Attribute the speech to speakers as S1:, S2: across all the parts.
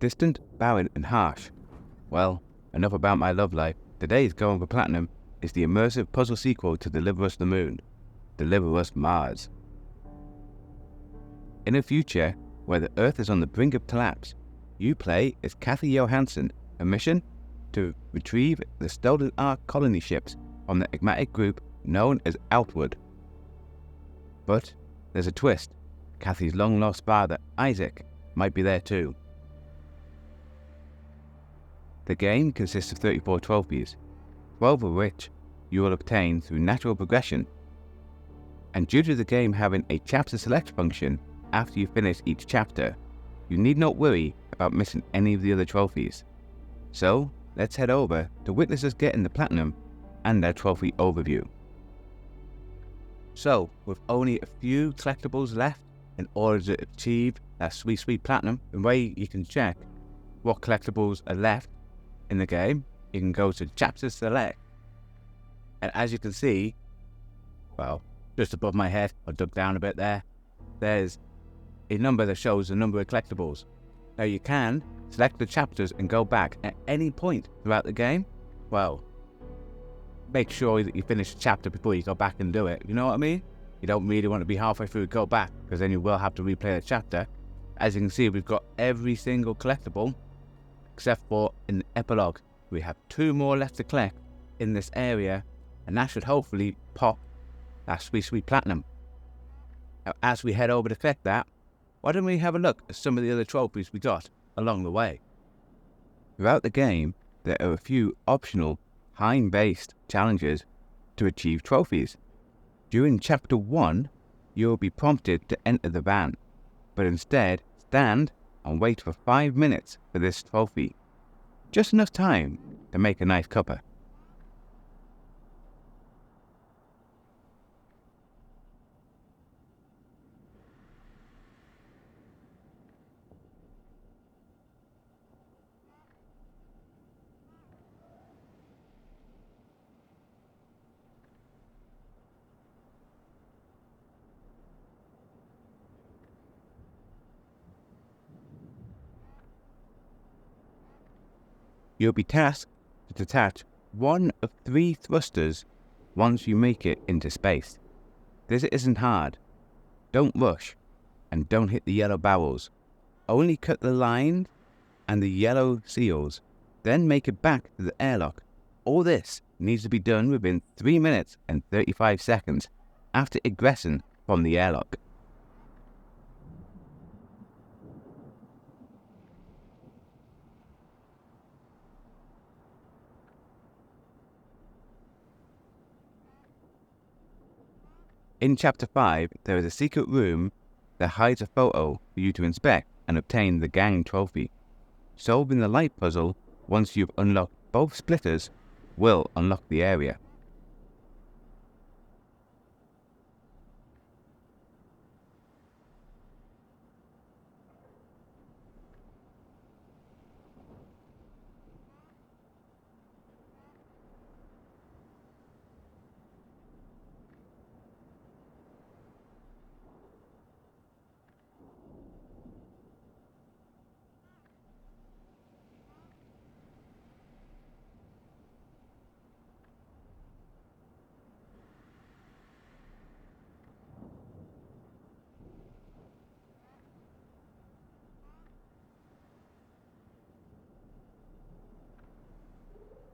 S1: distant, barren, and harsh. Well, enough about my love life. Today's Going for Platinum is the immersive puzzle sequel to Deliver Us the Moon, Deliver Us Mars. In a future where the Earth is on the brink of collapse, you play as Kathy Johansson, a mission to retrieve the stolen Ark colony ships from the enigmatic group known as Outward. But there's a twist. Kathy's long-lost father, Isaac, might be there too. The game consists of 34 trophies, 12 of which you will obtain through natural progression. And due to the game having a chapter select function after you finish each chapter, you need not worry about missing any of the other trophies. So, let's head over to witness us getting the platinum and their trophy overview. So, with only a few collectibles left in order to achieve that sweet platinum, the way you can check what collectibles are left in the game, you can go to Chapter Select. And as you can see, well, just above my head, I dug down a bit there, there's a number that shows the number of collectibles. Now you can select the chapters and go back at any point throughout the game. Well, make sure that you finish the chapter before you go back and do it. You know what I mean? You don't really want to be halfway through and go back, because then you will have to replay the chapter. As you can see, we've got every single collectible, except for in the epilogue. We have 2 more left to collect in this area, and that should hopefully pop that sweet platinum. Now, as we head over to collect that, why don't we have a look at some of the other trophies we got along the way. Throughout the game, there are a few optional time-based challenges to achieve trophies. During Chapter 1, you will be prompted to enter the van, but instead stand and wait for 5 minutes for this trophy. Just enough time to make a nice cuppa. You'll be tasked to detach 1 of 3 thrusters once you make it into space. This isn't hard. Don't rush, and don't hit the yellow barrels. Only cut the line and the yellow seals, then make it back to the airlock. All this needs to be done within 3 minutes and 35 seconds after egressing from the airlock. In Chapter 5, there is a secret room that hides a photo for you to inspect and obtain the gang trophy. Solving the light puzzle once you've unlocked both splitters will unlock the area.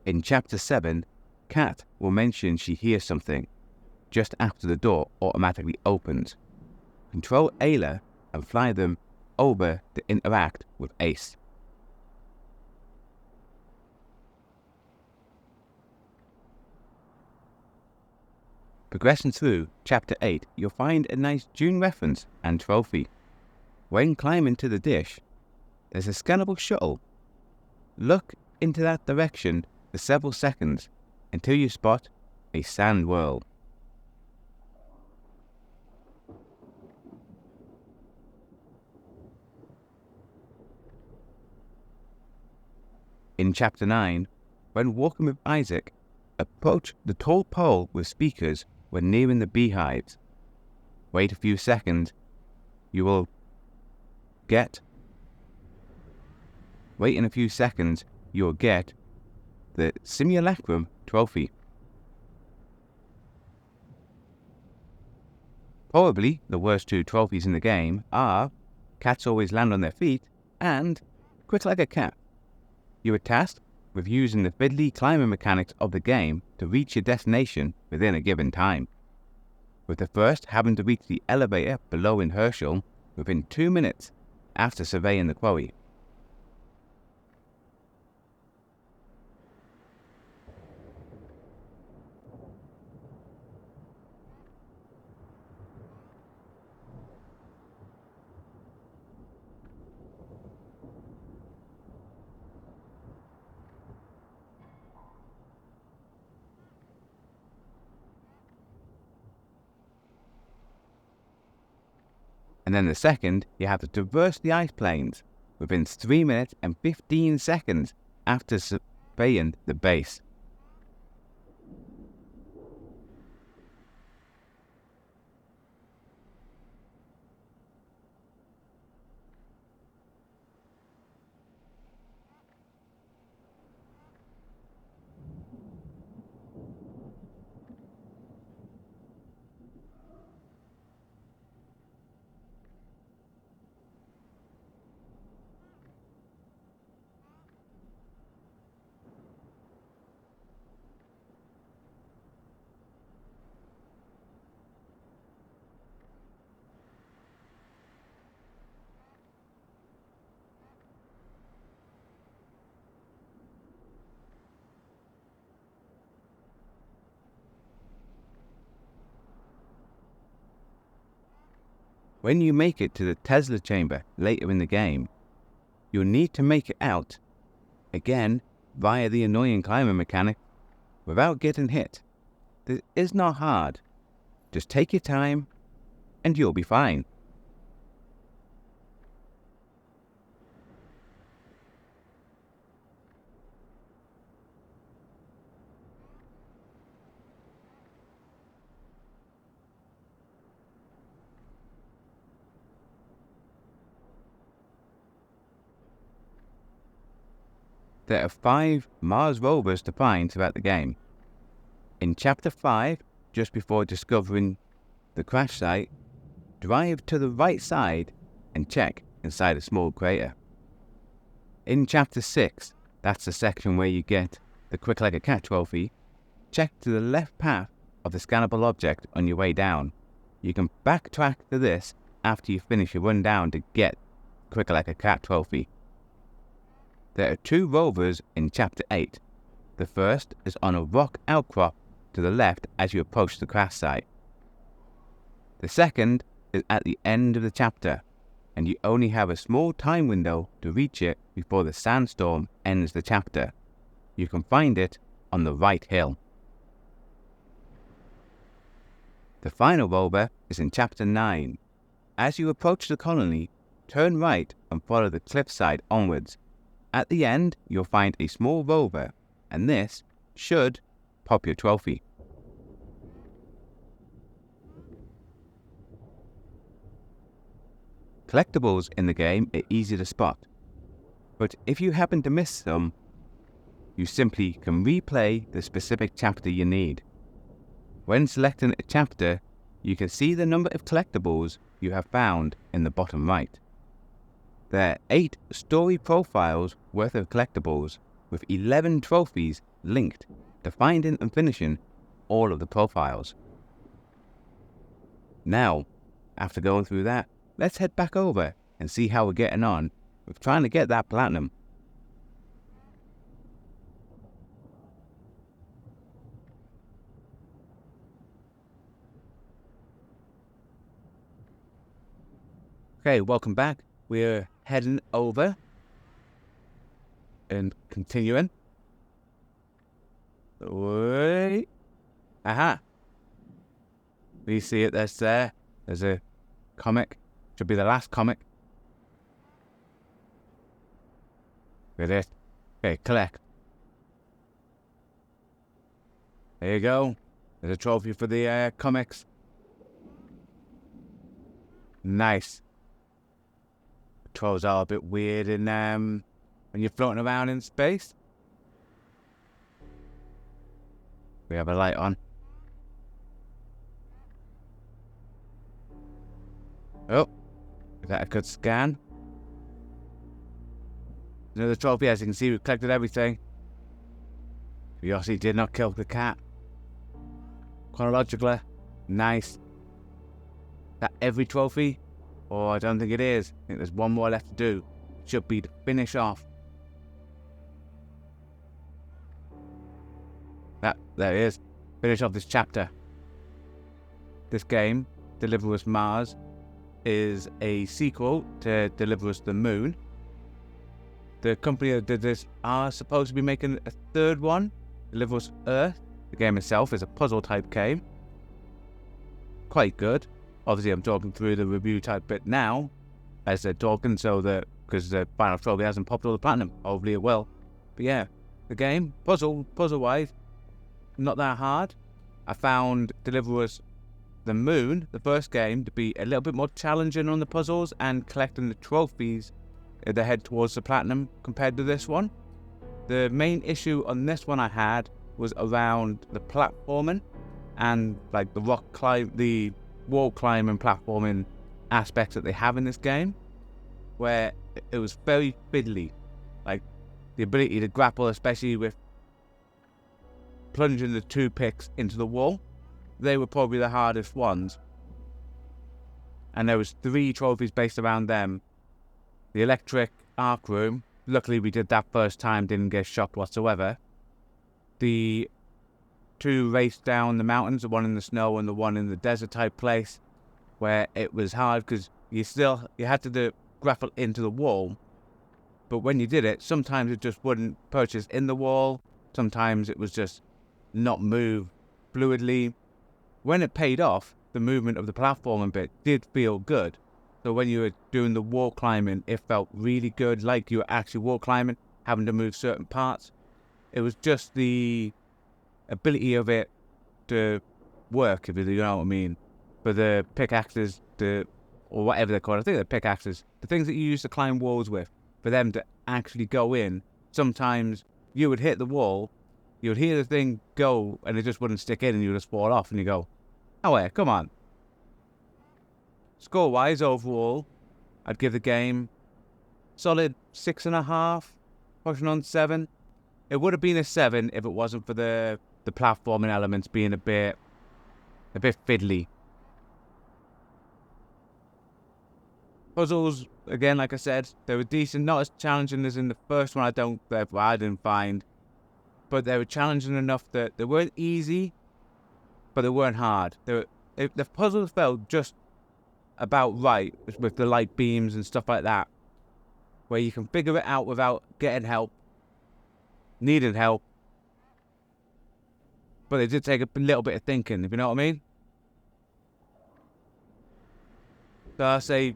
S1: In Chapter 7, Kat will mention she hears something just after the door automatically opens. Control Ayla and fly them over to interact with Ace. Progressing through Chapter 8, you'll find a nice Dune reference and trophy. When climbing to the dish, there's a scannable shuttle. Look into that direction for several seconds until you spot a sand world. In Chapter 9, when walking with Isaac, approach the tall pole with speakers when nearing the beehives. Wait a few seconds, you will get wait in a few seconds, you'll get the Simulacrum trophy. Probably the worst two trophies in the game are Cats Always Land on Their Feet and Quick Like a Cat. You are tasked with using the fiddly climbing mechanics of the game to reach your destination within a given time, with the first having to reach the elevator below in Herschel within 2 minutes after surveying the quarry. And then the second, you have to traverse the ice plains within 3 minutes and 15 seconds after surveying the base. When you make it to the Tesla chamber later in the game, you'll need to make it out, again via the annoying climber mechanic, without getting hit. This is not hard. Just take your time and you'll be fine. There are 5 Mars rovers to find throughout the game. In Chapter 5, just before discovering the crash site, drive to the right side and check inside a small crater. In Chapter 6, that's the section where you get the Quick Like a Cat trophy, check to the left path of the scannable object on your way down. You can backtrack to this after you finish your run down to get Quick Like a Cat trophy. There are 2 rovers in Chapter 8. The first is on a rock outcrop to the left as you approach the crash site. The second is at the end of the chapter, and you only have a small time window to reach it before the sandstorm ends the chapter. You can find it on the right hill. The final rover is in Chapter 9. As you approach the colony, turn right and follow the cliffside onwards. At the end, you'll find a small rover, and this should pop your trophy. Collectibles in the game are easy to spot, but if you happen to miss some, you simply can replay the specific chapter you need. When selecting a chapter, you can see the number of collectibles you have found in the bottom right. There are 8 story profiles worth of collectibles, with 11 trophies linked to finding and finishing all of the profiles. Now, after going through that, let's head back over and see how we're getting on with trying to get that platinum. Okay, welcome back. We're heading over and continuing. Wait. Aha. We see it, there's a comic. Should be the last comic. With it. Okay, collect. There you go. There's a trophy for the comics. Nice. Controls are a bit weird in when you're floating around in space. We have a light on. Oh, is that a good scan? Another trophy, as you can see, we've collected everything. We obviously did not kill the cat. Chronologically, nice. Is that every trophy? Oh, I don't think it is. I think there's one more left to do. It should be to finish off. There it is. Finish off this chapter. This game, Deliver Us Mars, is a sequel to Deliver Us the Moon. The company that did this are supposed to be making a third one, Deliver Us Earth. The game itself is a puzzle type game. Quite good. Obviously I'm talking through the review type bit now, as they're talking, so that, because the final trophy hasn't popped all the platinum. Hopefully it will. But yeah, the game, puzzle-wise, not that hard. I found Deliver Us the Moon, the first game, to be a little bit more challenging on the puzzles and collecting the trophies that head towards the platinum compared to this one. The main issue on this one I had was around the platforming and like the the wall climbing, platforming aspects that they have in this game, where it was very fiddly. Like the ability to grapple, especially with plunging the 2 picks into the wall, they were probably the hardest ones. And there was 3 trophies based around them. The electric arc room, luckily we did that first time, didn't get shocked whatsoever. The 2 race down the mountains, the one in the snow and the one in the desert type place, where it was hard because you had to grapple into the wall, but when you did it, sometimes it just wouldn't purchase in the wall, sometimes it was just not move fluidly. When it paid off, the movement of the platforming bit did feel good. So when you were doing the wall climbing, it felt really good, like you were actually wall climbing, having to move certain parts. It was just the ability of it to work, if you know what I mean. For the pickaxes, or whatever they're called, I think they're pickaxes, the things that you use to climb walls with, for them to actually go in, sometimes you would hit the wall, you would hear the thing go, and it just wouldn't stick in, and you would just fall off, and you go, oh yeah, come on. Score-wise, overall, I'd give the game solid 6.5, pushing on 7. It would have been a 7 if it wasn't for the platforming elements being a bit fiddly. Puzzles, again, like I said, they were decent, not as challenging as in the first one. I didn't find, but they were challenging enough that they weren't easy, but they weren't hard. The puzzles felt just about right with the light beams and stuff like that, where you can figure it out without getting help, needing help, but it did take a little bit of thinking, if you know what I mean. So I say,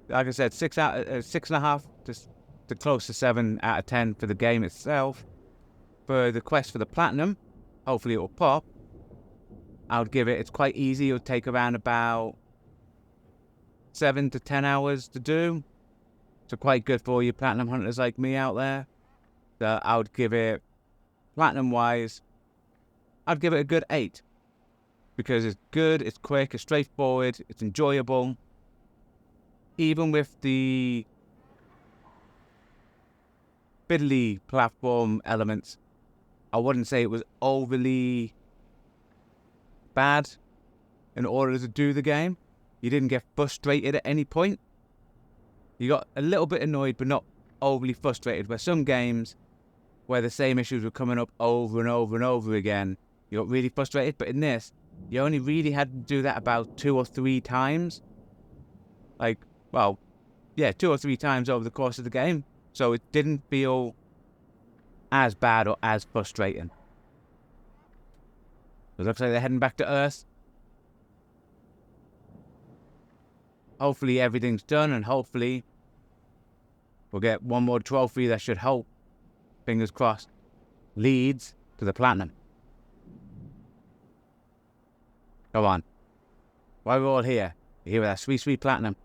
S1: like I said, 6.5, just to close to 7 out of 10 for the game itself. For the quest for the platinum, hopefully it will pop. I would give it, it's quite easy. It'll take around about 7 to 10 hours to do. So quite good for you platinum hunters like me out there. So I would give it, platinum wise, I'd give it a good 8. Because it's good, it's quick, it's straightforward, it's enjoyable. Even with the fiddly platform elements, I wouldn't say it was overly bad in order to do the game. You didn't get frustrated at any point. You got a little bit annoyed, but not overly frustrated. Where some games, where the same issues were coming up over and over and over again, you got really frustrated. But in this, you only really had to do that about 2 or 3 times. Like, well, yeah, 2 or 3 times over the course of the game. So it didn't feel as bad or as frustrating. It looks like they're heading back to Earth. Hopefully everything's done, and hopefully we'll get one more trophy that should help, fingers crossed, leads to the platinum. Come on. Why are we all here? We're here with that sweet, sweet platinum.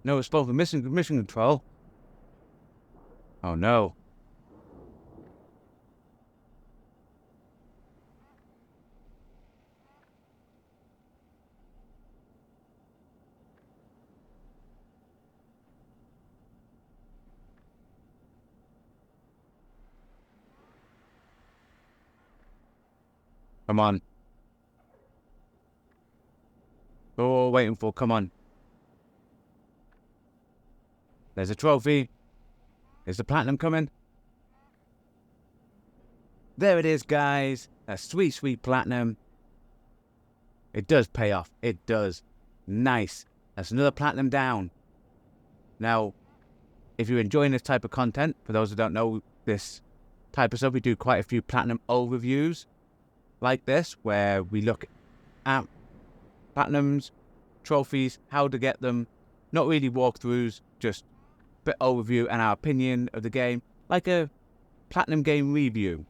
S1: No, it's both a mission control. Oh no. Come on. Oh, waiting for, come on. There's a trophy. Is the platinum coming? There it is, guys. A sweet, sweet platinum. It does pay off. It does. Nice. That's another platinum down. Now, if you're enjoying this type of content, for those who don't know this type of stuff, we do quite a few platinum overviews like this, where we look at platinums, trophies, how to get them. Not really walkthroughs, just a bit overview and our opinion of the game, like a platinum game review.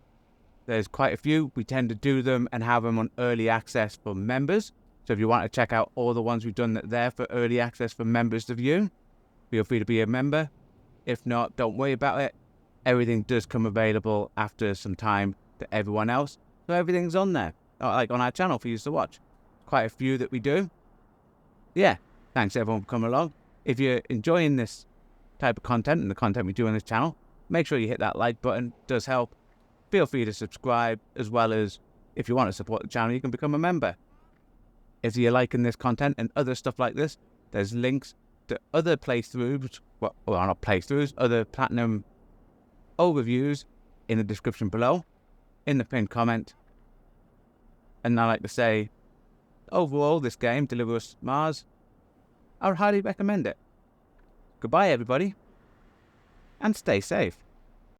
S1: There's quite a few. We tend to do them and have them on early access for members. So if you want to check out all the ones we've done there for early access for members to view, feel free to be a member. If not, don't worry about it. Everything does come available after some time to everyone else. So everything's on there, like on our channel for you to watch. Quite a few that we do. Yeah, thanks everyone for coming along. If you're enjoying this type of content and the content we do on this channel, make sure you hit that like button. It does help. Feel free to subscribe, as well as if you want to support the channel, you can become a member. If you're liking this content and other stuff like this, there's links to other playthroughs, well, not playthroughs, other platinum overviews in the description below, in the pinned comment. And I like to say, overall, this game, Deliver Us Mars, I would highly recommend it. Goodbye, everybody, and stay safe.